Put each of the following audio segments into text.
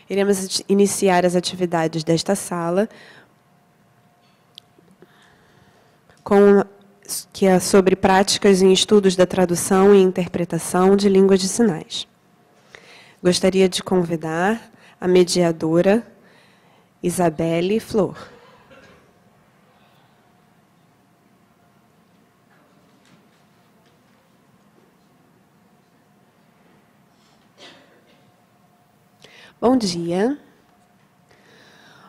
Iremos iniciar as atividades desta sala, que é sobre práticas em estudos da tradução e interpretação de línguas de sinais. Gostaria de convidar a mediadora Isabelle Flor. Bom dia.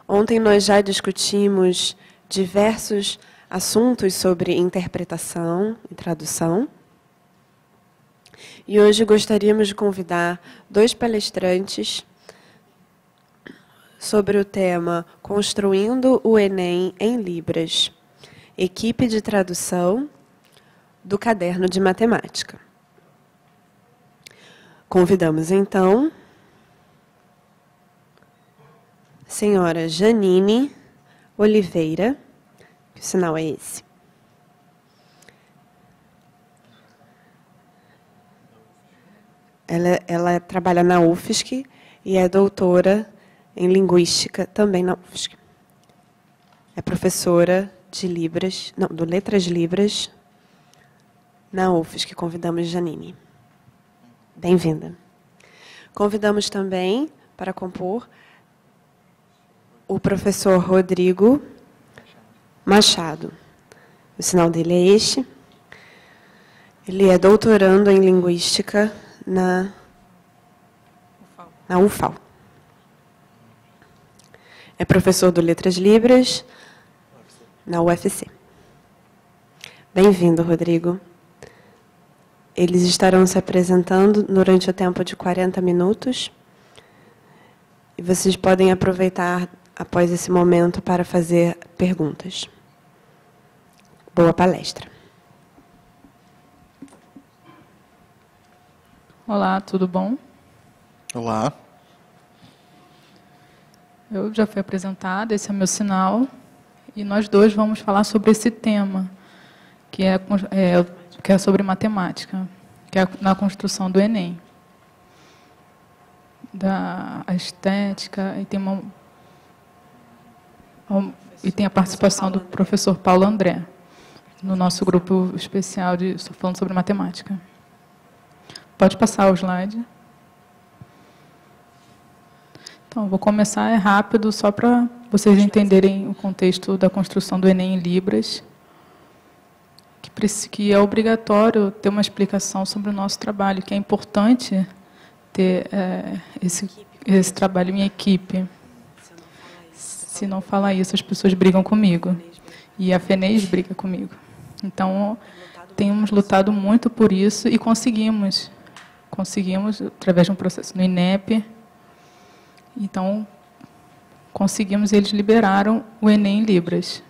Ontem nós já discutimos diversos assuntos sobre interpretação e tradução. E hoje gostaríamos de convidar dois palestrantes sobre o tema Construindo o Enem em Libras, equipe de tradução do caderno de matemática. Convidamos, então, a senhora Janine Oliveira, que o sinal é esse. Ela trabalha na UFSC e é doutora em Linguística, também na UFSC. É professora de Libras, não, do Letras Libras, na UFSC. Convidamos Janine. Bem-vinda. Convidamos também para compor o professor Rodrigo Machado. O sinal dele é este. Ele é doutorando em Linguística na UFAL. É professor do Letras Libras na UFC. Bem-vindo, Rodrigo. Eles estarão se apresentando durante o tempo de 40 minutos. E vocês podem aproveitar após esse momento para fazer perguntas. Boa palestra. Olá, tudo bom? Olá. Eu já fui apresentada, esse é o meu sinal, e nós dois vamos falar sobre esse tema, que é sobre matemática, que é na construção do Enem. A estética, e tem a participação do professor Paulo André, no nosso grupo especial falando sobre matemática. Pode passar o slide. Então, vou começar rápido, só para vocês entenderem o contexto da construção do Enem em Libras, que é obrigatório ter uma explicação sobre o nosso trabalho, que é importante ter esse trabalho em equipe. Se não falar isso, as pessoas brigam comigo. E a FENES briga comigo. Então, temos lutado muito por isso e conseguimos. Conseguimos, através de um processo no INEP. Então, conseguimos e eles liberaram o Enem em Libras.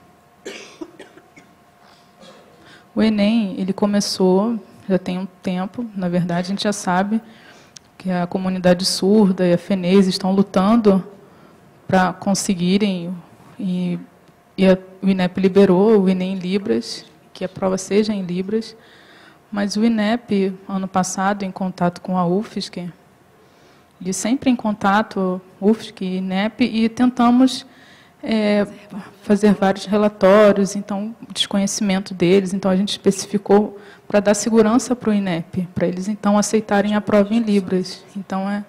O Enem, ele começou, já tem um tempo, na verdade, a gente já sabe que a comunidade surda e a FENES estão lutando para conseguirem, e o INEP liberou o Enem em Libras, que a prova seja em Libras, mas o INEP, ano passado, em contato com a UFSC, e sempre em contato, UFSC e INEP, e tentamos fazer vários relatórios, então, desconhecimento deles, então a gente especificou para dar segurança para o INEP, para eles, então, aceitarem a prova em Libras. Então, é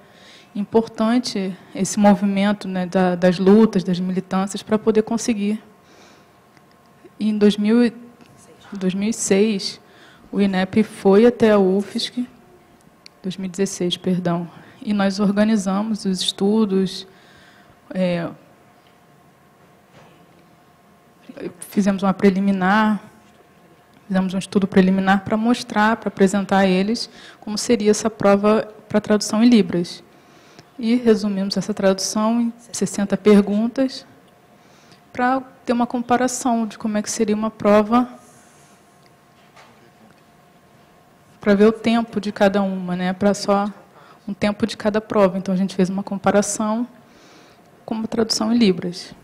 importante esse movimento, né, das lutas, das militâncias, para poder conseguir. E em 2006, o INEP foi até a UFSC, 2016, perdão, e nós organizamos os estudos, fizemos uma preliminar, fizemos um estudo preliminar para mostrar, para apresentar a eles como seria essa prova para tradução em Libras. E resumimos essa tradução em 60 perguntas para ter uma comparação de como é que seria uma prova, para ver o tempo de cada uma, né? Para só um tempo de cada prova. Então, a gente fez uma comparação com uma tradução em Libras.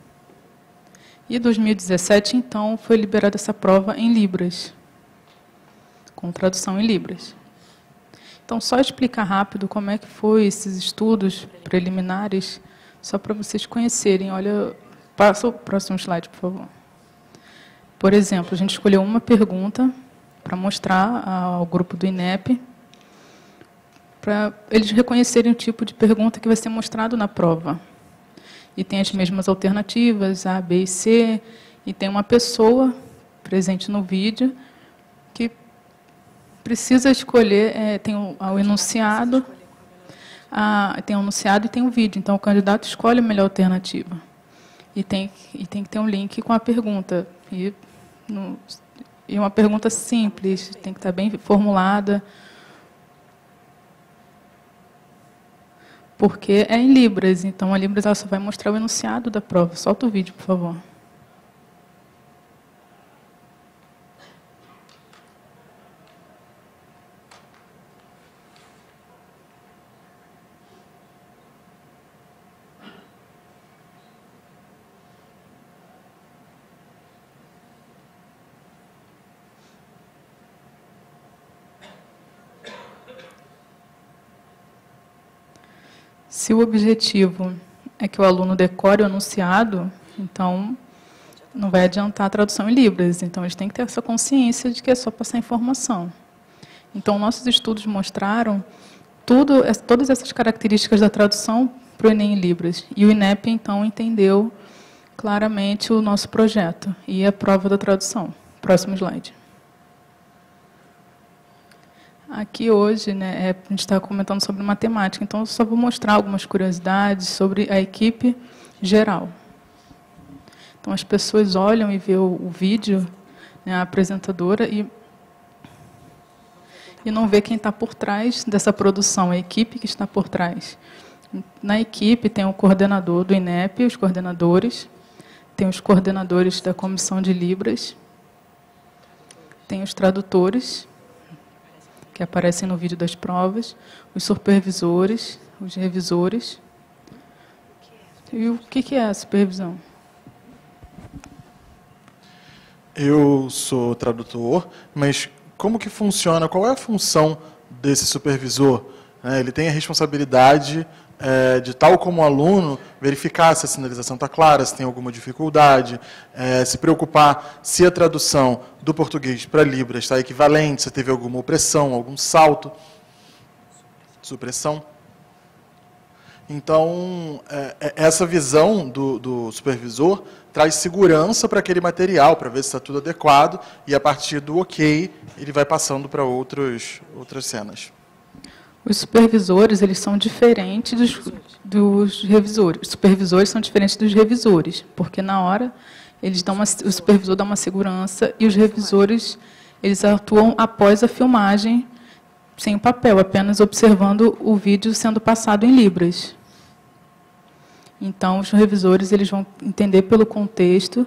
E em 2017, então, foi liberada essa prova em Libras, com tradução em Libras. Então, só explicar rápido como é que foi esses estudos preliminares Só para vocês conhecerem, olha, passa o próximo slide, por favor. Por exemplo, a gente escolheu uma pergunta para mostrar ao grupo do INEP, para eles reconhecerem o tipo de pergunta que vai ser mostrado na prova. E tem as mesmas alternativas, A, B e C, e tem uma pessoa presente no vídeo que precisa escolher, tem o enunciado, tem o enunciado e tem o vídeo. Então, o candidato escolhe a melhor alternativa. E tem que ter um link com a pergunta. E uma pergunta simples, tem que estar bem formulada, porque é em Libras. Então, a Libras ela só vai mostrar o enunciado da prova. Solta o vídeo, por favor. Se o objetivo é que o aluno decore o enunciado, então não vai adiantar a tradução em Libras. Então, eles têm que ter essa consciência de que é só passar informação. Então, nossos estudos mostraram todas essas características da tradução para o Enem em Libras. E o INEP, então, entendeu claramente o nosso projeto e a prova da tradução. Próximo slide. Aqui hoje, a gente está comentando sobre matemática, então eu só vou mostrar algumas curiosidades sobre a equipe geral. Então, as pessoas olham e vêem o vídeo, a apresentadora, e não vê quem está por trás dessa produção, a equipe que está por trás. Na equipe tem o coordenador do INEP, os coordenadores, tem os coordenadores da Comissão de Libras, tem os tradutores, que aparecem no vídeo das provas, os supervisores, os revisores. E o que é a supervisão? Eu sou tradutor, mas como que funciona? Qual é a função desse supervisor? Ele tem a responsabilidade de, tal como aluno, verificar se a sinalização está clara, se tem alguma dificuldade, se preocupar se a tradução do português para Libras está equivalente, se teve alguma opressão, algum salto, supressão. Então, essa visão do supervisor traz segurança para aquele material, para ver se está tudo adequado, e a partir do ok, ele vai passando para outras cenas. Os supervisores, eles são diferentes dos revisores. Os supervisores são diferentes dos revisores, porque na hora o supervisor dá uma segurança e os revisores eles atuam após a filmagem, sem o papel, apenas observando o vídeo sendo passado em Libras. Então, os revisores eles vão entender pelo contexto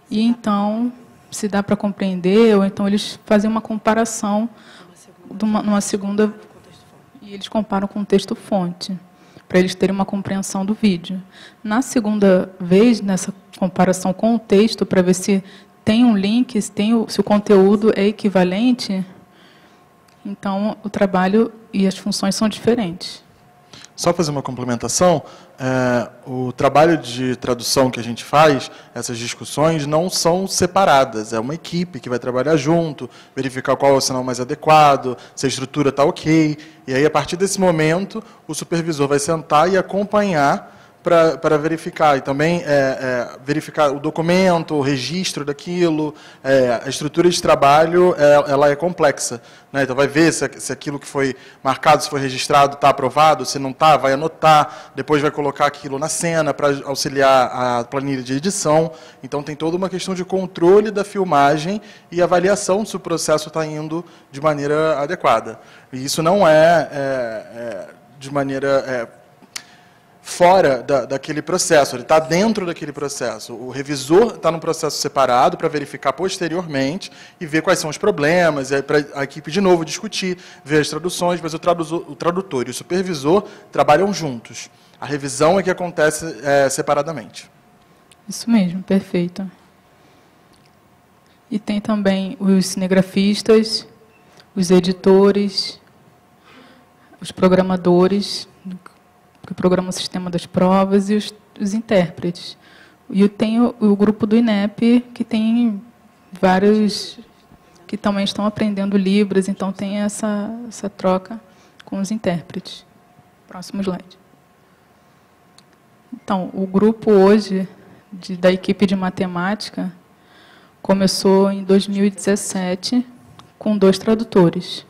e, então, se dá para compreender, ou então eles fazem uma comparação numa segunda... E eles comparam com o texto-fonte, para eles terem uma compreensão do vídeo. Na segunda vez, nessa comparação com o texto, para ver se tem um link, se o conteúdo é equivalente, então o trabalho e as funções são diferentes. Só fazer uma complementação, o trabalho de tradução que a gente faz, essas discussões, não são separadas. É uma equipe que vai trabalhar junto, verificar qual é o sinal mais adequado, se a estrutura está ok. E aí, a partir desse momento, o supervisor vai sentar e acompanhar para verificar. E também verificar o documento, o registro daquilo. A estrutura de trabalho ela é complexa. Então, vai ver se aquilo que foi marcado, se foi registrado, está aprovado, se não está, vai anotar, depois vai colocar aquilo na cena para auxiliar a planilha de edição. Então, tem toda uma questão de controle da filmagem e avaliação se o processo está indo de maneira adequada. E isso não de maneira... fora daquele processo, ele está dentro daquele processo. O revisor está num processo separado para verificar posteriormente e ver quais são os problemas, e aí para a equipe, de novo, discutir, ver as traduções, mas o tradutor e o supervisor trabalham juntos. A revisão é que acontece separadamente. Isso mesmo, perfeito. E tem também os cinegrafistas, os editores, os programadores, que programa o sistema das provas, e os intérpretes. E tem o grupo do INEP, que tem vários que também estão aprendendo Libras, então tem essa troca com os intérpretes. Próximo slide. Então, o grupo hoje da equipe de matemática começou em 2017 com 2 tradutores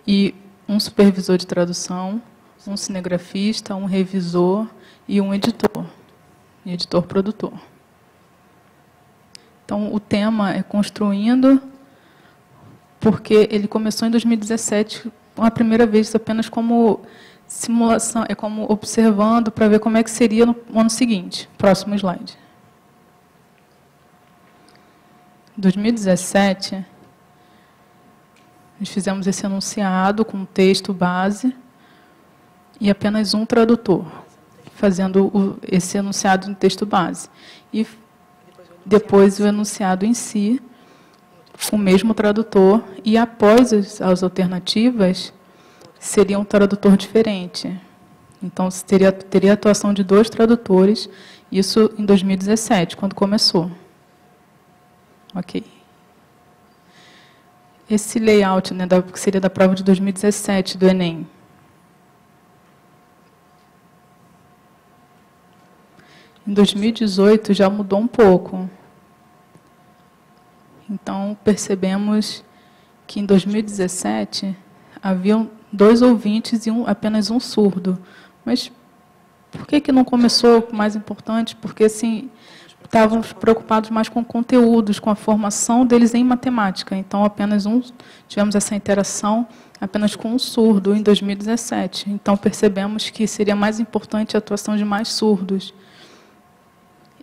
e um supervisor de tradução, um cinegrafista, um revisor e um editor-produtor. Então, o tema é construindo, porque ele começou em 2017, a primeira vez apenas como simulação, como observando para ver como é que seria no ano seguinte. Próximo slide. Em 2017, nós fizemos esse enunciado com um texto base e apenas um tradutor, fazendo esse enunciado no texto base. E depois o enunciado em si, o mesmo tradutor, e após as alternativas, seria um tradutor diferente. Então, teria a atuação de 2 tradutores, isso em 2017, quando começou. Ok. Esse layout, né, que seria da prova de 2017 do Enem. Em 2018 já mudou um pouco. Então, percebemos que em 2017 haviam 2 ouvintes e apenas um surdo. Mas por que não começou mais importante? Porque assim, estavam preocupados mais com conteúdos, com a formação deles em matemática. Então, tivemos essa interação apenas com um surdo em 2017. Então, percebemos que seria mais importante a atuação de mais surdos.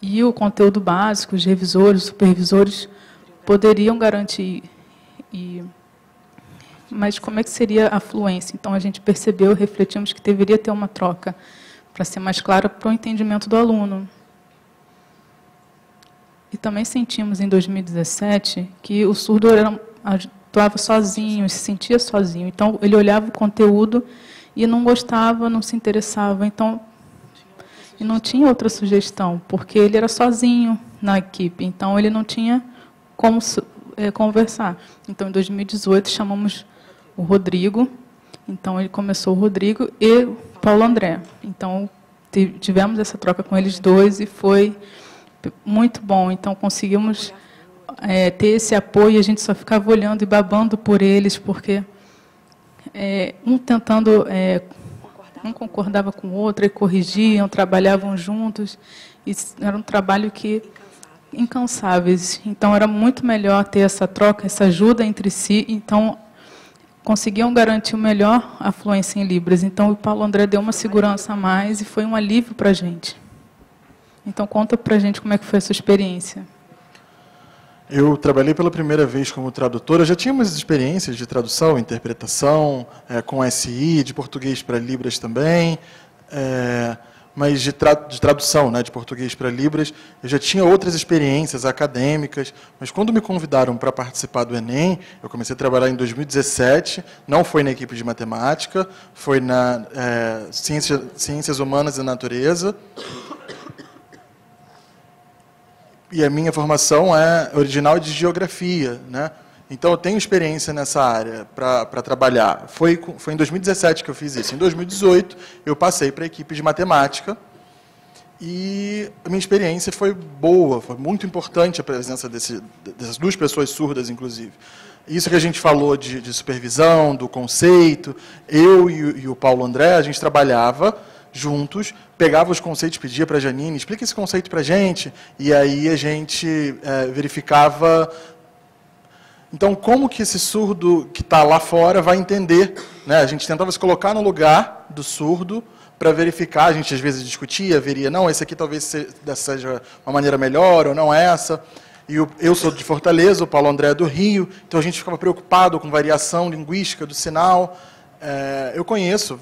E o conteúdo básico, os revisores, os supervisores, poderiam garantir. Mas como é que seria a fluência? Então, a gente percebeu, refletimos que deveria ter uma troca, para ser mais clara para o entendimento do aluno. E também sentimos, em 2017, que o surdo atuava sozinho, se sentia sozinho. Então, ele olhava o conteúdo e não gostava, não se interessava. Então, e não tinha outra sugestão, porque ele era sozinho na equipe. Então, ele não tinha como conversar. Então, em 2018, chamamos o Rodrigo. Então, ele começou o Rodrigo e o Paulo André. Então, tivemos essa troca com eles 2 e foi muito bom. Então, conseguimos ter esse apoio, e a gente só ficava olhando e babando por eles, porque um concordava com o outro, e corrigiam, trabalhavam juntos, e era um trabalho incansáveis. Então, era muito melhor ter essa troca, essa ajuda entre si. Então, conseguiam garantir o melhor a fluência em Libras. Então, o Paulo André deu uma segurança a mais e foi um alívio para a gente. Então, conta para a gente como é que foi a sua experiência. Eu trabalhei pela primeira vez como tradutor. Eu já tinha umas experiências de tradução, interpretação, com SI, de português para Libras também, mas de tradução, né, de português para Libras, eu já tinha outras experiências acadêmicas, mas quando me convidaram para participar do Enem, eu comecei a trabalhar em 2017, não foi na equipe de matemática, foi na Ciências Humanas e Natureza. E a minha formação é original de geografia, né? Então, eu tenho experiência nessa área para trabalhar. Foi em 2017 que eu fiz isso. Em 2018, eu passei para a equipe de matemática e a minha experiência foi boa, foi muito importante a presença dessas 2 pessoas surdas, inclusive. Isso que a gente falou de supervisão, do conceito, eu e o Paulo André, a gente trabalhava juntos, pegava os conceitos, pedia para a Janine, explica esse conceito para a gente, e aí a gente verificava, então, como que esse surdo que está lá fora vai entender, né? A gente tentava se colocar no lugar do surdo para verificar, a gente às vezes discutia, veria, não, esse aqui talvez seja uma maneira melhor, ou não essa. E eu sou de Fortaleza, o Paulo André é do Rio, então a gente ficava preocupado com variação linguística do sinal. Eu conheço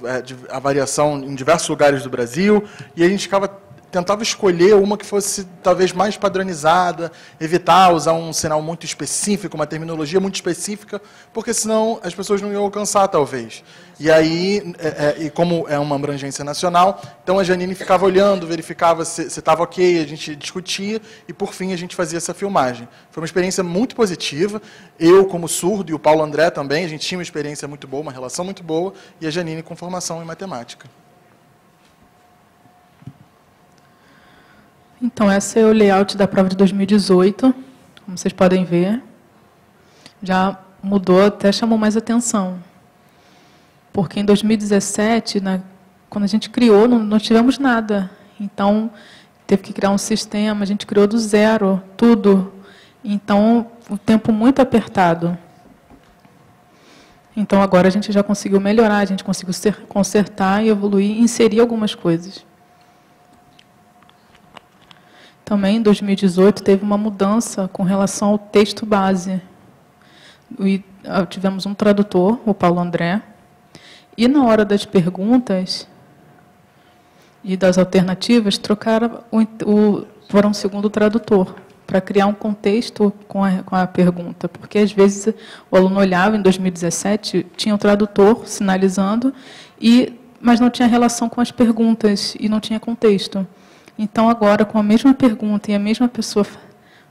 a variação em diversos lugares do Brasil, e a gente ficava tentava escolher uma que fosse talvez mais padronizada, evitar usar um sinal muito específico, uma terminologia muito específica, porque senão as pessoas não iam alcançar, talvez. E aí, e como é uma abrangência nacional, então a Janine ficava olhando, verificava se estava ok, a gente discutia e, por fim, a gente fazia essa filmagem. Foi uma experiência muito positiva. Eu, como surdo, e o Paulo André também, a gente tinha uma experiência muito boa, uma relação muito boa, e a Janine com formação em matemática. Então, esse é o layout da prova de 2018, como vocês podem ver. Já mudou, até chamou mais atenção. Porque em 2017, quando a gente criou, não tivemos nada. Então, teve que criar um sistema, a gente criou do zero, tudo. Então, um tempo muito apertado. Então, agora a gente já conseguiu melhorar, a gente conseguiu consertar e evoluir e inserir algumas coisas. Também, em 2018, teve uma mudança com relação ao texto base. Tivemos um tradutor, o Paulo André, e na hora das perguntas e das alternativas, trocaram para um segundo tradutor, para criar um contexto com a pergunta. Porque, às vezes, o aluno olhava, em 2017, tinha o tradutor sinalizando, mas não tinha relação com as perguntas e não tinha contexto. Então, agora, com a mesma pergunta e a mesma pessoa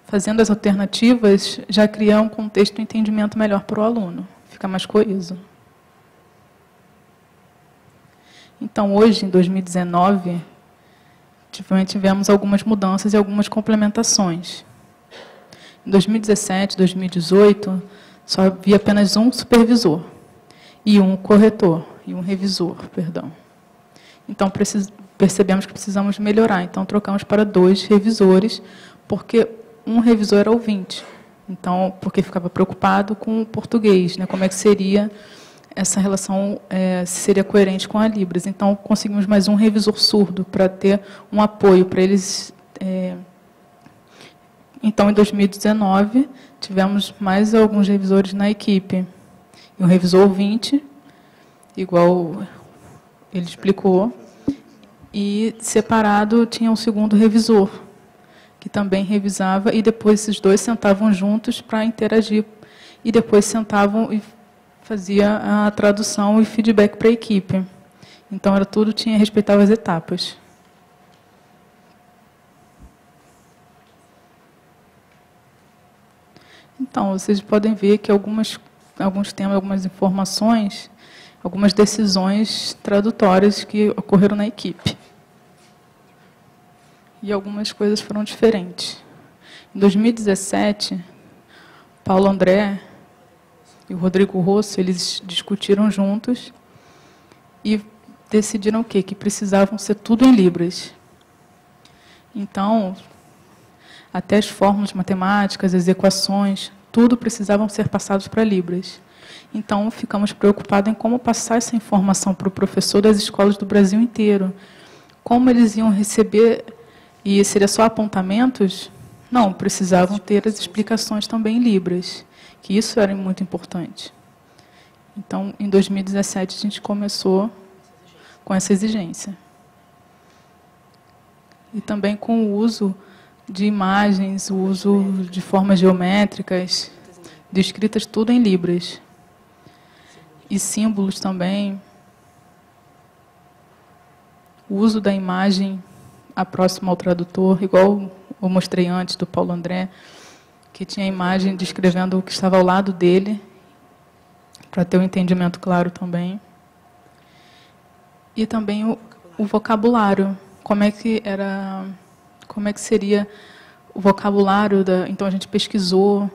fazendo as alternativas, já cria um contexto e um entendimento melhor para o aluno. Fica mais coeso. Então, hoje, em 2019, tivemos algumas mudanças e algumas complementações. Em 2017, 2018, só havia apenas um supervisor e um corretor, e um revisor, perdão. Então, percebemos que precisamos melhorar. Então, trocamos para 2 revisores, porque um revisor era ouvinte. Então, porque ficava preocupado com o português, né? Como é que seria essa relação, se seria coerente com a Libras. Então, conseguimos mais um revisor surdo para ter um apoio para eles. Então, em 2019, tivemos mais alguns revisores na equipe. E um revisor ouvinte, igual ele explicou, e separado tinha um segundo revisor, que também revisava, e depois esses 2 sentavam juntos para interagir, e depois sentavam e fazia a tradução e feedback para a equipe. Então, respeitava as etapas. Então, vocês podem ver que alguns temas, algumas informações, algumas decisões tradutórias que ocorreram na equipe. E algumas coisas foram diferentes. Em 2017, Paulo André e o Rodrigo Rosso, eles discutiram juntos e decidiram o quê? Que precisavam ser tudo em Libras. Então, até as fórmulas matemáticas, as equações, tudo precisavam ser passados para Libras. Então, ficamos preocupados em como passar essa informação para o professor das escolas do Brasil inteiro. Como eles iam receber, e seria só apontamentos? Não, precisavam ter as explicações também em Libras, que isso era muito importante. Então, em 2017, a gente começou com essa exigência. E também com o uso de imagens, o uso de formas geométricas, descritas tudo em Libras. E símbolos também. O uso da imagem próxima ao tradutor, igual eu mostrei antes do Paulo André, que tinha a imagem descrevendo o que estava ao lado dele, para ter um entendimento claro também. E também o vocabulário. Como é que seria o vocabulário então a gente pesquisou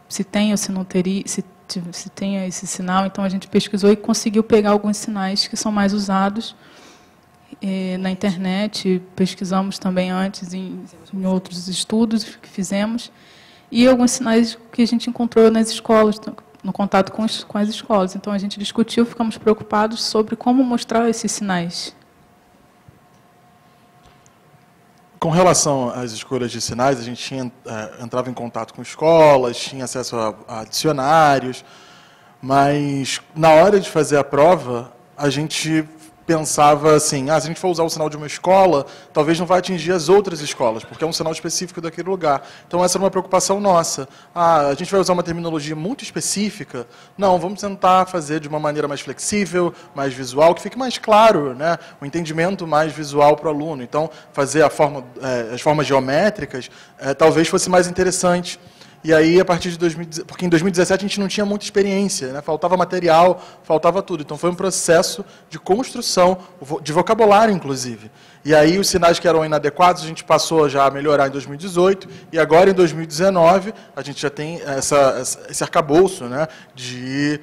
se tem ou se não teria, se tem esse sinal. Então a gente pesquisou e conseguiu pegar alguns sinais que são mais usados na internet. Pesquisamos também antes em outros estudos que fizemos, e alguns sinais que a gente encontrou nas escolas, no contato com as escolas. Então a gente discutiu, ficamos preocupados sobre como mostrar esses sinais. Com relação às escolhas de sinais, a gente entrava em contato com escolas, tinha acesso a dicionários, mas na hora de fazer a prova, a gente pensava assim, se a gente for usar o sinal de uma escola, talvez não vai atingir as outras escolas, porque é um sinal específico daquele lugar. Então, essa era uma preocupação nossa. A gente vai usar uma terminologia muito específica? Não, vamos tentar fazer de uma maneira mais flexível, mais visual, que fique mais claro, né? O entendimento mais visual para o aluno. Então, fazer as formas geométricas talvez fosse mais interessante. E aí, a partir de 2017, porque em 2017 a gente não tinha muita experiência, né? Faltava material, faltava tudo. Então, foi um processo de construção, de vocabulário, inclusive. E aí, os sinais que eram inadequados, a gente passou já a melhorar em 2018, e agora, em 2019, a gente já tem esse arcabouço, né, de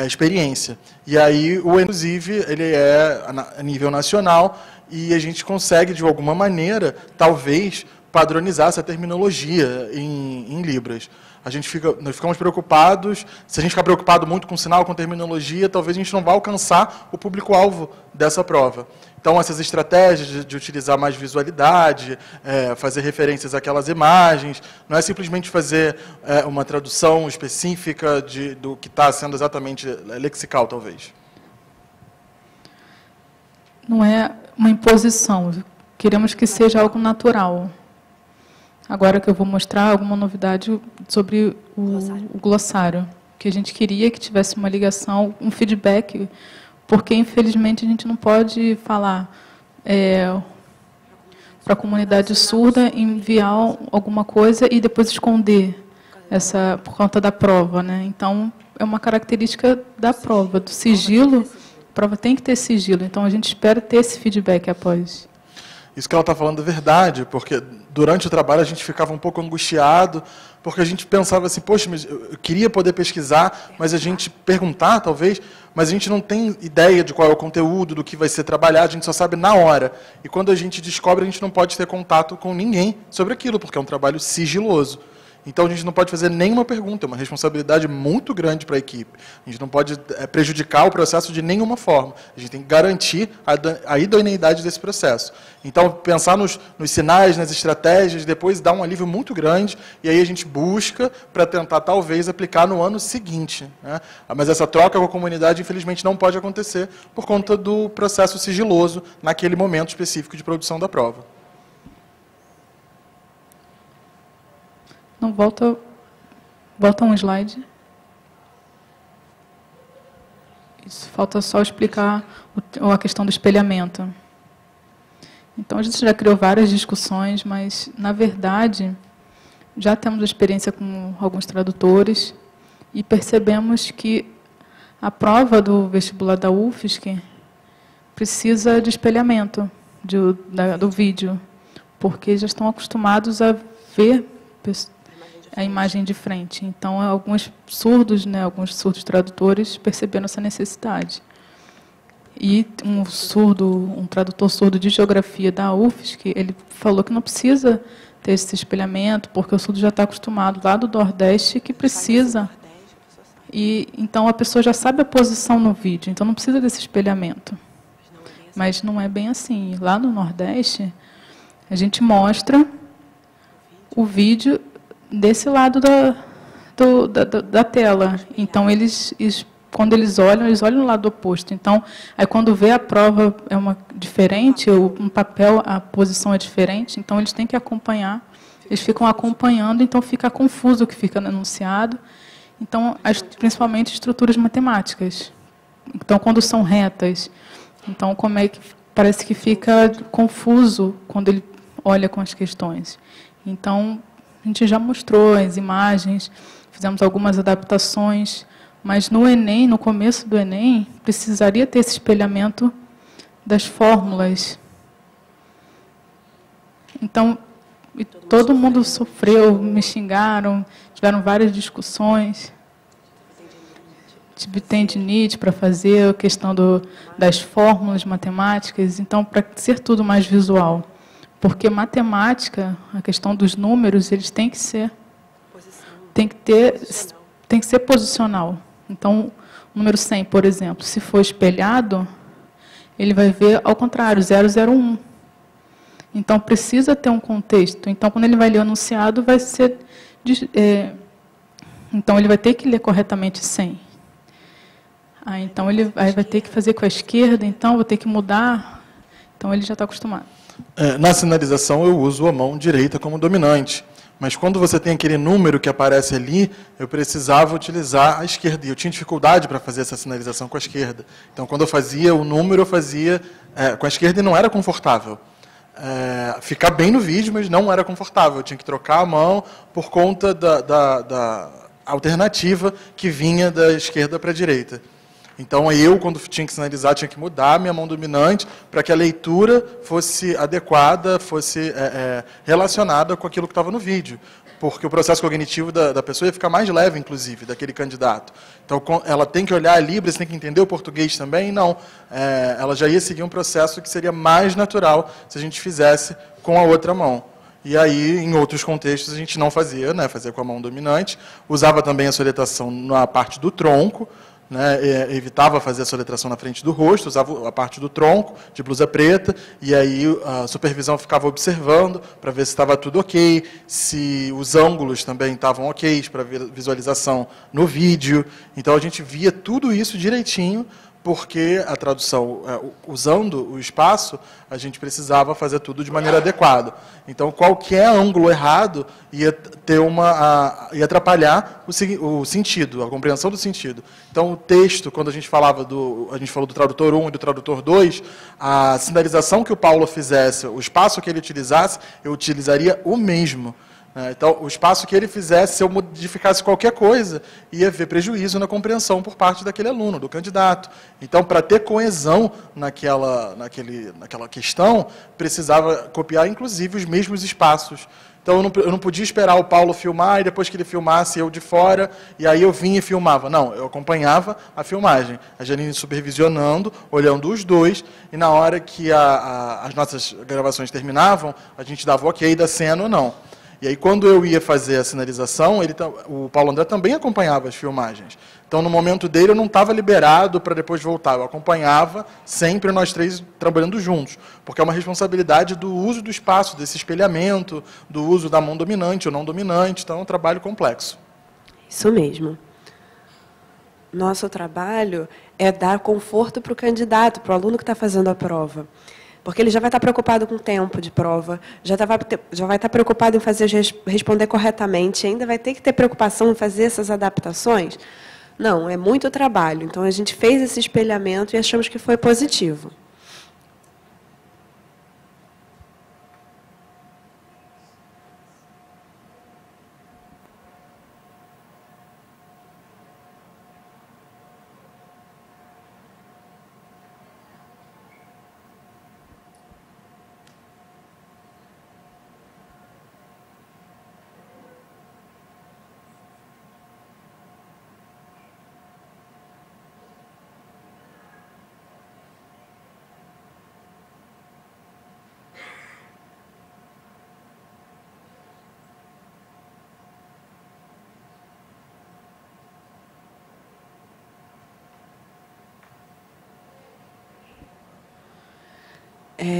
experiência. E aí, inclusive, ele é a nível nacional, e a gente consegue, de alguma maneira, talvez, padronizar essa terminologia em Libras. Nós ficamos preocupados, se a gente ficar preocupado muito com sinal, com terminologia, talvez a gente não vá alcançar o público-alvo dessa prova. Então, essas estratégias de utilizar mais visualidade, fazer referências àquelas imagens, não é simplesmente fazer uma tradução específica do que está sendo exatamente lexical, talvez. Não é uma imposição, queremos que seja algo natural. Agora que eu vou mostrar alguma novidade sobre o glossário, que a gente queria que tivesse uma ligação, um feedback, porque, infelizmente, a gente não pode falar para a comunidade surda, enviar alguma coisa e depois esconder por conta da prova, né? Então, é uma característica da prova, do sigilo. A prova tem que ter sigilo, então a gente espera ter esse feedback após. Isso que ela está falando é verdade, porque durante o trabalho a gente ficava um pouco angustiado, porque a gente pensava assim, poxa, mas eu queria poder pesquisar, mas a gente perguntar, talvez, mas a gente não tem ideia de qual é o conteúdo, do que vai ser trabalhado, a gente só sabe na hora. E quando a gente descobre, a gente não pode ter contato com ninguém sobre aquilo, porque é um trabalho sigiloso. Então, a gente não pode fazer nenhuma pergunta, é uma responsabilidade muito grande para a equipe. A gente não pode prejudicar o processo de nenhuma forma. A gente tem que garantir a idoneidade desse processo. Então, pensar nos sinais, nas estratégias, depois dá um alívio muito grande, e aí a gente busca para tentar, talvez, aplicar no ano seguinte, né? Mas essa troca com a comunidade, infelizmente, não pode acontecer por conta do processo sigiloso naquele momento específico de produção da prova. Não, volta um slide. Isso, falta só explicar a questão do espelhamento. Então, a gente já criou várias discussões, mas, na verdade, já temos experiência com alguns tradutores e percebemos que a prova do vestibular da UFSC precisa de espelhamento do vídeo, porque já estão acostumados a ver a imagem de frente. Então, alguns surdos tradutores perceberam essa necessidade. E um tradutor surdo de geografia da UFSC, ele falou que não precisa ter esse espelhamento, porque o surdo já está acostumado lá do Nordeste, que precisa. E então a pessoa já sabe a posição no vídeo, então não precisa desse espelhamento. Mas não é bem assim. Lá no Nordeste, a gente mostra o vídeo desse lado da tela. Então, quando eles olham no lado oposto. Então, aí quando vê a prova diferente, um papel, a posição é diferente, então eles têm que acompanhar. Eles ficam acompanhando, então fica confuso o que fica no enunciado. Então, principalmente estruturas matemáticas. Então, quando são retas, então como é que parece que fica confuso quando ele olha com as questões. Então, a gente já mostrou as imagens, fizemos algumas adaptações, mas no Enem, no começo do Enem, precisaria ter esse espelhamento das fórmulas. Então, todo mundo sofreu, me xingaram, tiveram várias discussões. Tive tendinite para fazer a questão das fórmulas matemáticas, então, para ser tudo mais visual. Porque matemática, a questão dos números, eles têm que ser posicional. Então, o número 100, por exemplo, se for espelhado, ele vai ver ao contrário, 001. Então, precisa ter um contexto. Então, quando ele vai ler o enunciado, vai ser... então, ele vai ter que ler corretamente 100. Ah, então ele vai ter que fazer com a esquerda, então vou ter que mudar. Então ele já está acostumado. Na sinalização eu uso a mão direita como dominante, mas quando você tem aquele número que aparece ali, eu precisava utilizar a esquerda, e eu tinha dificuldade para fazer essa sinalização com a esquerda. Então, quando eu fazia o número, eu fazia com a esquerda e não era confortável. Ficar bem no vídeo, mas não era confortável. Eu tinha que trocar a mão por conta da alternativa que vinha da esquerda para a direita. Então, eu, quando tinha que sinalizar, tinha que mudar a minha mão dominante para que a leitura fosse adequada, fosse relacionada com aquilo que estava no vídeo. Porque o processo cognitivo da pessoa ia ficar mais leve, inclusive, daquele candidato. Então, ela tem que olhar a Libras, tem que entender o português também? Não. Ela já ia seguir um processo que seria mais natural se a gente fizesse com a outra mão. E aí, em outros contextos, a gente não fazia, né? Fazia com a mão dominante. Usava também a soletração na parte do tronco, né, evitava fazer a soletração na frente do rosto, usava a parte do tronco, de blusa preta, e aí a supervisão ficava observando para ver se estava tudo ok, se os ângulos também estavam ok para visualização no vídeo. Então a gente via tudo isso direitinho, porque a tradução, usando o espaço, a gente precisava fazer tudo de maneira adequada. Então, qualquer ângulo errado ia atrapalhar o sentido, a compreensão do sentido. Então, o texto, quando a gente falou do tradutor 1 e do tradutor 2, a sinalização que o Paulo fizesse, o espaço que ele utilizasse, eu utilizaria o mesmo. Então, o espaço que ele fizesse, se eu modificasse qualquer coisa, ia haver prejuízo na compreensão por parte daquele aluno, do candidato. Então, para ter coesão naquela questão, precisava copiar, inclusive, os mesmos espaços. Então, eu não podia esperar o Paulo filmar, e depois que ele filmasse, eu de fora, e aí eu vinha e filmava. Não, eu acompanhava a filmagem. A Janine supervisionando, olhando os dois, e na hora que as nossas gravações terminavam, a gente dava o ok da cena ou não. E aí, quando eu ia fazer a sinalização, o Paulo André também acompanhava as filmagens. Então, no momento dele, eu não estava liberado para depois voltar. Eu acompanhava sempre nós três trabalhando juntos, porque é uma responsabilidade do uso do espaço, desse espelhamento, do uso da mão dominante ou não dominante. Então, é um trabalho complexo. Isso mesmo. Nosso trabalho é dar conforto para o candidato, para o aluno que está fazendo a prova. Porque ele já vai estar preocupado com o tempo de prova, já vai estar preocupado em responder corretamente, ainda vai ter que ter preocupação em fazer essas adaptações. Não, é muito trabalho. Então, a gente fez esse espelhamento e achamos que foi positivo.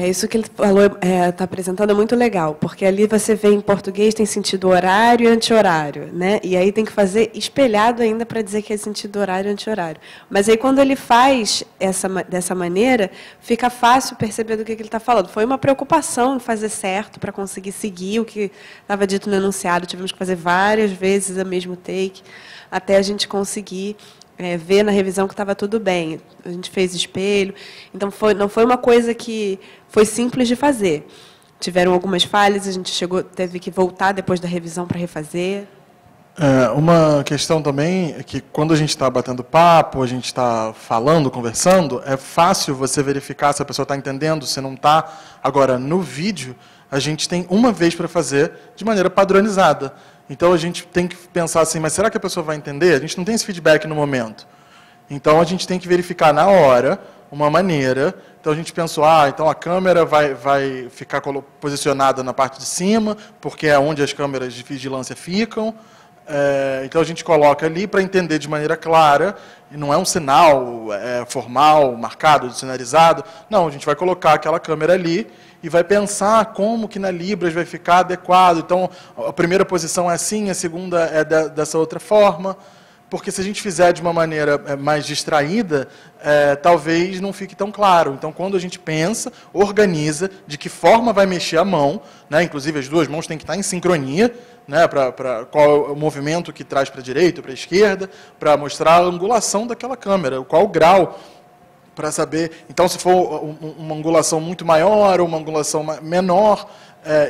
Isso que ele falou, está apresentando, é muito legal, porque ali você vê em português tem sentido horário e anti-horário, né? E aí tem que fazer espelhado ainda para dizer que é sentido horário e anti-horário. Mas aí quando ele faz dessa maneira, fica fácil perceber do que ele está falando. Foi uma preocupação em fazer certo para conseguir seguir o que estava dito no enunciado. Tivemos que fazer várias vezes o mesmo take, até a gente conseguir ver na revisão que estava tudo bem. A gente fez espelho. Então, não foi uma coisa que foi simples de fazer. Tiveram algumas falhas, a gente teve que voltar depois da revisão para refazer. Uma questão também é que, quando a gente está batendo papo, a gente está falando, conversando, é fácil você verificar se a pessoa está entendendo, se não está. Agora, no vídeo, a gente tem uma vez para fazer de maneira padronizada. Então, a gente tem que pensar assim, mas será que a pessoa vai entender? A gente não tem esse feedback no momento. Então, a gente tem que verificar na hora uma maneira. Então, a gente pensou, então a câmera vai ficar posicionada na parte de cima, porque é onde as câmeras de vigilância ficam. Então, a gente coloca ali para entender de maneira clara, e não é um sinal formal, marcado, sinalizado. Não, a gente vai colocar aquela câmera ali e vai pensar como que na Libras vai ficar adequado. Então, a primeira posição é assim, a segunda é dessa outra forma. porque se a gente fizer de uma maneira mais distraída, talvez não fique tão claro. Então, quando a gente pensa, organiza de que forma vai mexer a mão, né? Inclusive as duas mãos têm que estar em sincronia, né? Qual é o movimento que traz para a direita ou para a esquerda, para mostrar a angulação daquela câmera, qual o grau, para saber. Então, se for uma angulação muito maior ou uma angulação menor,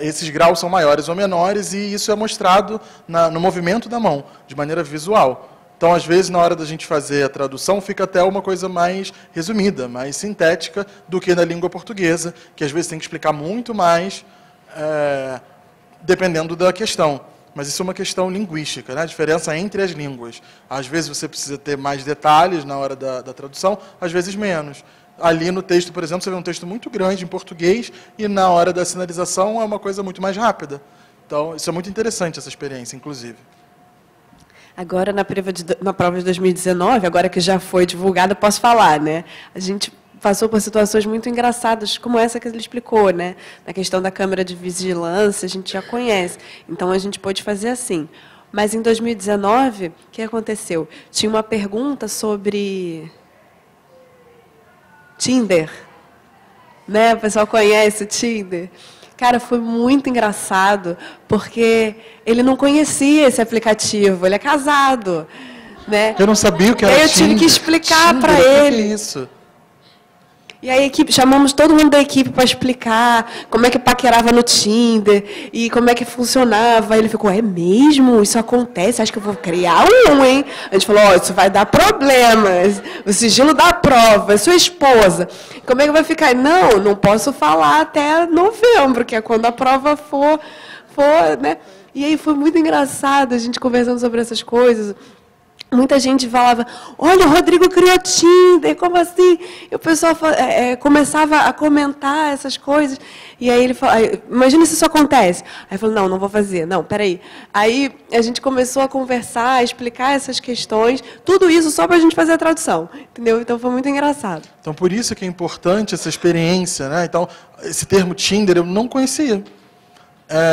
esses graus são maiores ou menores, e isso é mostrado no movimento da mão, de maneira visual. Então, às vezes, na hora da gente fazer a tradução, fica até uma coisa mais resumida, mais sintética do que na língua portuguesa, que às vezes tem que explicar muito mais, dependendo da questão. Mas isso é uma questão linguística, né? A diferença entre as línguas. Às vezes você precisa ter mais detalhes na hora da tradução, às vezes menos. Ali no texto, por exemplo, você vê um texto muito grande em português e na hora da sinalização é uma coisa muito mais rápida. Então, isso é muito interessante, essa experiência, inclusive. Agora, na prova de 2019, agora que já foi divulgada, posso falar, né? A gente passou por situações muito engraçadas, como essa que ele explicou, né? Na questão da câmera de vigilância, a gente já conhece. Então, a gente pôde fazer assim. Mas, em 2019, o que aconteceu? Tinha uma pergunta sobre Tinder. Né? O pessoal conhece o Tinder? Cara, foi muito engraçado, porque ele não conhecia esse aplicativo, ele é casado. Né? Eu não sabia o que era Tinder. Eu tive que explicar para ele. O que é isso? E aí a equipe, chamamos todo mundo da equipe para explicar como é que paquerava no Tinder e como é que funcionava. Aí ele ficou, é mesmo? Isso acontece? Acho que eu vou criar um, hein? A gente falou, isso vai dar problemas. O sigilo da prova, é sua esposa. Como é que vai ficar? Não posso falar até novembro, que é quando a prova for, né? E aí foi muito engraçado a gente conversando sobre essas coisas. Muita gente falava, olha, o Rodrigo criou Tinder, como assim? E o pessoal começava a comentar essas coisas. E aí ele falou, imagina se isso acontece. Aí ele falou, não vou fazer. Não, peraí. Aí a gente começou a conversar, a explicar essas questões, tudo isso só para a gente fazer a tradução. Entendeu? Então foi muito engraçado. Então, por isso que é importante essa experiência, né? Então, esse termo Tinder eu não conhecia.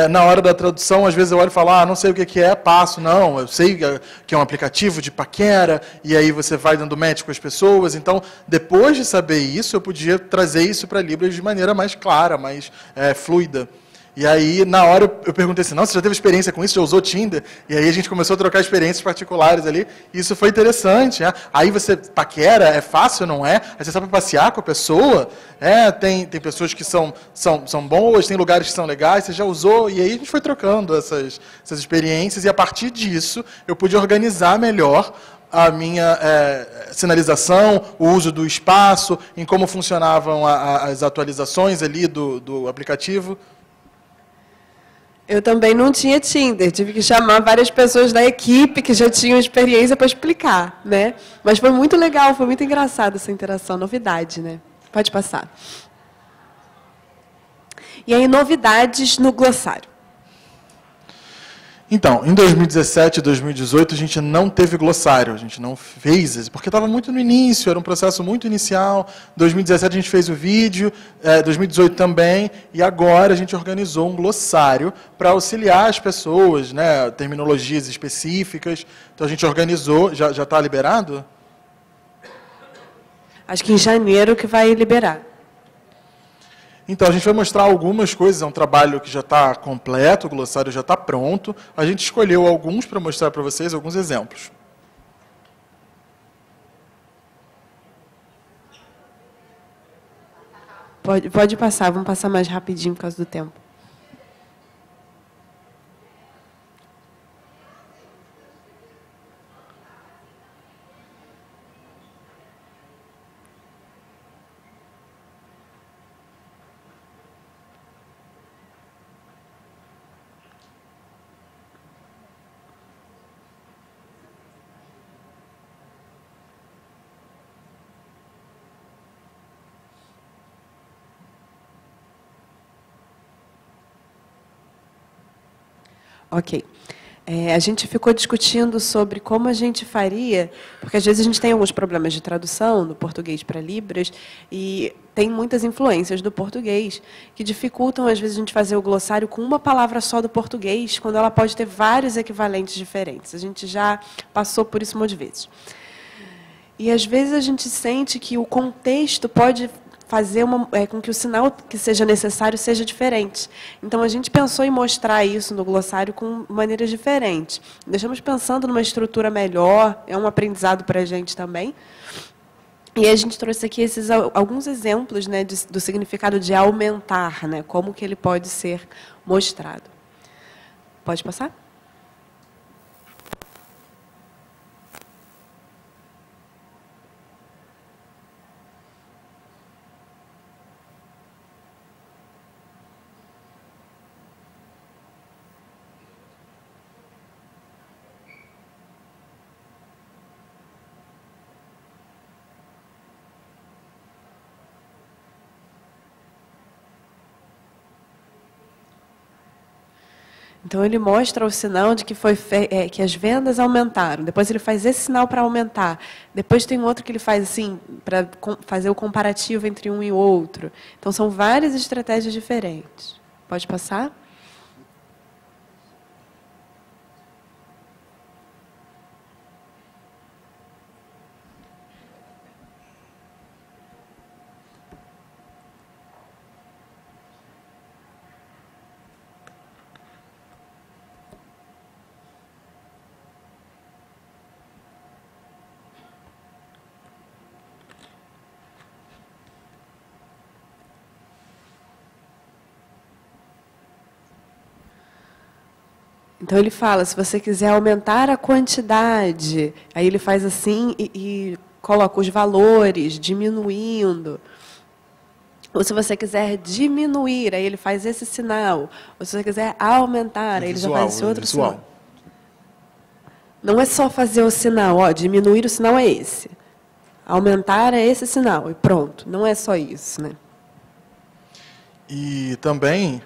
Na hora da tradução, às vezes eu olho e falo, não sei o que é, passo. Não, eu sei que é um aplicativo de paquera, e aí você vai dando match com as pessoas. Então, depois de saber isso, eu podia trazer isso para a Libras de maneira mais clara, mais fluida. E aí, na hora, eu perguntei assim, você já teve experiência com isso? Já usou Tinder? E aí a gente começou a trocar experiências particulares ali, e isso foi interessante. Né? Aí você paquera, é fácil, não é? Aí você sabe passear com a pessoa, tem pessoas que são boas, tem lugares que são legais, você já usou, e aí a gente foi trocando essas experiências, e a partir disso, eu pude organizar melhor a minha sinalização, o uso do espaço, em como funcionavam as atualizações ali do aplicativo. Eu também não tinha Tinder, tive que chamar várias pessoas da equipe que já tinham experiência para explicar, né? Mas foi muito legal, foi muito engraçado essa interação, novidade, né? Pode passar. E aí, novidades no glossário. Então, em 2017 e 2018, a gente não teve glossário, a gente não fez isso, porque estava muito no início, era um processo muito inicial. Em 2017 a gente fez o vídeo, 2018 também, e agora a gente organizou um glossário para auxiliar as pessoas, né, terminologias específicas. Então a gente organizou, já está liberado? Acho que em janeiro que vai liberar. Então, a gente vai mostrar algumas coisas, é um trabalho que já está completo, o glossário já está pronto. A gente escolheu alguns para mostrar para vocês, alguns exemplos. Pode passar, vamos passar mais rapidinho por causa do tempo. Ok. A gente ficou discutindo sobre como a gente faria, porque às vezes a gente tem alguns problemas de tradução do português para Libras, e tem muitas influências do português que dificultam, às vezes, a gente fazer o glossário com uma palavra só do português, quando ela pode ter vários equivalentes diferentes. A gente já passou por isso um monte de vezes. E, às vezes, a gente sente que o contexto pode fazer com que o sinal que seja necessário seja diferente. Então, a gente pensou em mostrar isso no glossário com maneiras diferentes. Deixamos pensando numa estrutura melhor, é um aprendizado para a gente também. E a gente trouxe aqui alguns exemplos, né, do significado de aumentar, né, como que ele pode ser mostrado. Pode passar? Então, ele mostra o sinal de que, que as vendas aumentaram. Depois, ele faz esse sinal para aumentar. Depois, tem outro que ele faz assim, para fazer o comparativo entre um e o outro. Então, são várias estratégias diferentes. Pode passar? Então, ele fala, se você quiser aumentar a quantidade, aí ele faz assim e coloca os valores, diminuindo. Ou se você quiser diminuir, aí ele faz esse sinal. Ou se você quiser aumentar, aí ele já faz esse outro sinal. Não é só fazer o sinal, ó, diminuir o sinal é esse. Aumentar é esse sinal, e pronto. Não é só isso, né? E também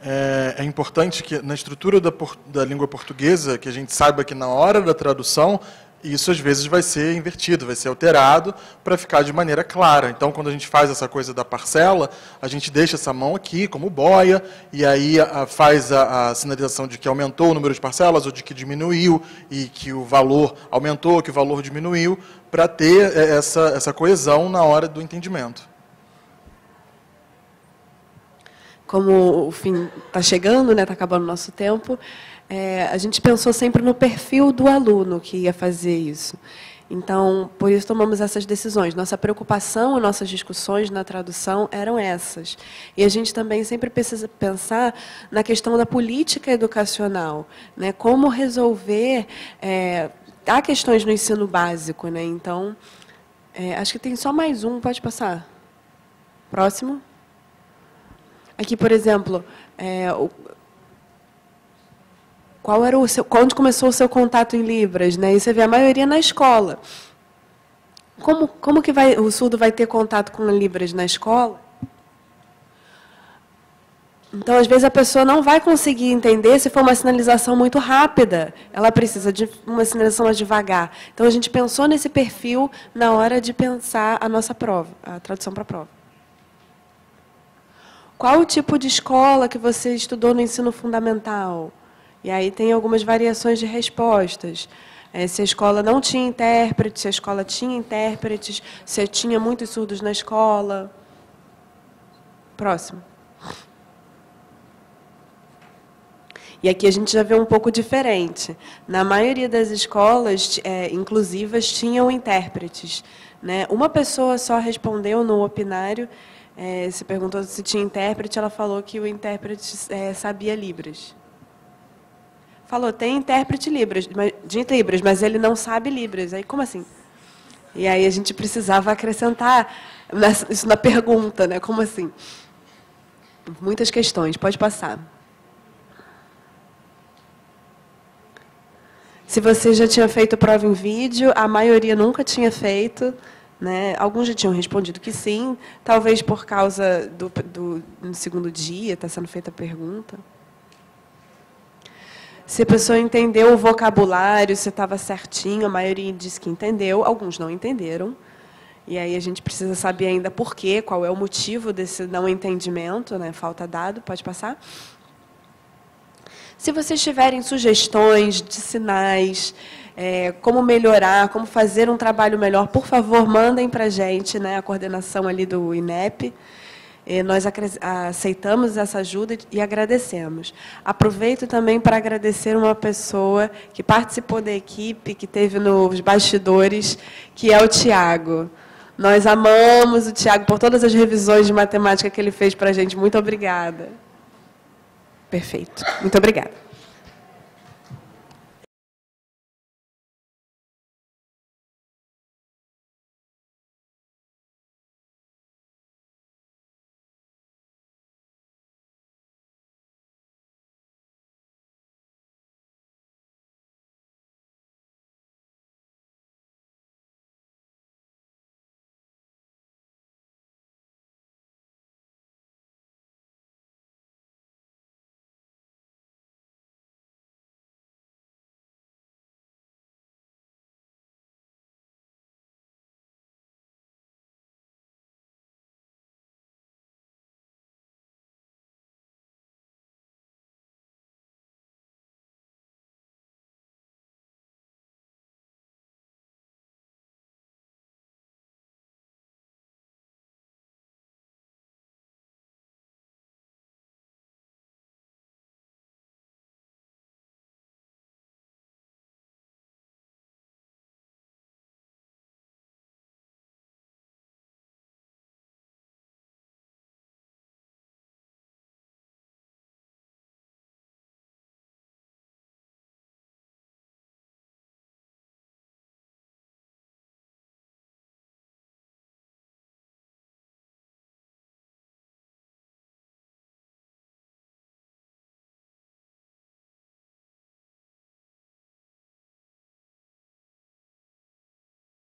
é importante que, na estrutura da língua portuguesa, que a gente saiba que, na hora da tradução, isso, às vezes, vai ser invertido, vai ser alterado para ficar de maneira clara. Então, quando a gente faz essa coisa da parcela, a gente deixa essa mão aqui como boia, e aí faz a sinalização de que aumentou o número de parcelas, ou de que diminuiu, e que o valor aumentou, que o valor diminuiu, para ter essa coesão na hora do entendimento. Como o fim está chegando, né, está acabando o nosso tempo, a gente pensou sempre no perfil do aluno que ia fazer isso. Então, por isso tomamos essas decisões. Nossa preocupação e nossas discussões na tradução eram essas. E a gente também sempre precisa pensar na questão da política educacional, né, como resolver... há questões no ensino básico, né? Então, acho que tem só mais um, pode passar. Próximo. Aqui, por exemplo, onde começou o seu contato em Libras, né? E você vê a maioria na escola. Como que o surdo vai ter contato com Libras na escola? Então, às vezes, a pessoa não vai conseguir entender se for uma sinalização muito rápida. Ela precisa de uma sinalização mais devagar. Então, a gente pensou nesse perfil na hora de pensar a nossa prova, a tradução para a prova. Qual o tipo de escola que você estudou no ensino fundamental? E aí tem algumas variações de respostas. Se a escola não tinha intérprete, se a escola tinha intérpretes, se tinha muitos surdos na escola. Próximo. E aqui a gente já vê um pouco diferente. Na maioria das escolas inclusivas tinham intérpretes, né? Uma pessoa só respondeu no opinário. Se perguntou se tinha intérprete, ela falou que o intérprete sabia Libras. Falou, tem intérprete de Libras, mas ele não sabe Libras. Aí, como assim? E aí a gente precisava acrescentar isso na pergunta, né? Como assim? Muitas questões, pode passar. Se você já tinha feito prova em vídeo, a maioria nunca tinha feito. Né? Alguns já tinham respondido que sim, talvez por causa no segundo dia está sendo feita a pergunta. se a pessoa entendeu o vocabulário, se estava certinho, a maioria disse que entendeu, alguns não entenderam. E aí a gente precisa saber ainda por quê, qual é o motivo desse não entendimento, né? Falta dado, pode passar. Se vocês tiverem sugestões de sinais, como melhorar, como fazer um trabalho melhor, por favor, mandem para a gente, né, a coordenação ali do INEP. Nós aceitamos essa ajuda e agradecemos. Aproveito também para agradecer uma pessoa que participou da equipe, que teve nos bastidores, que é o Tiago. Nós amamos o Tiago por todas as revisões de matemática que ele fez para a gente. Muito obrigada. Perfeito. Muito obrigada.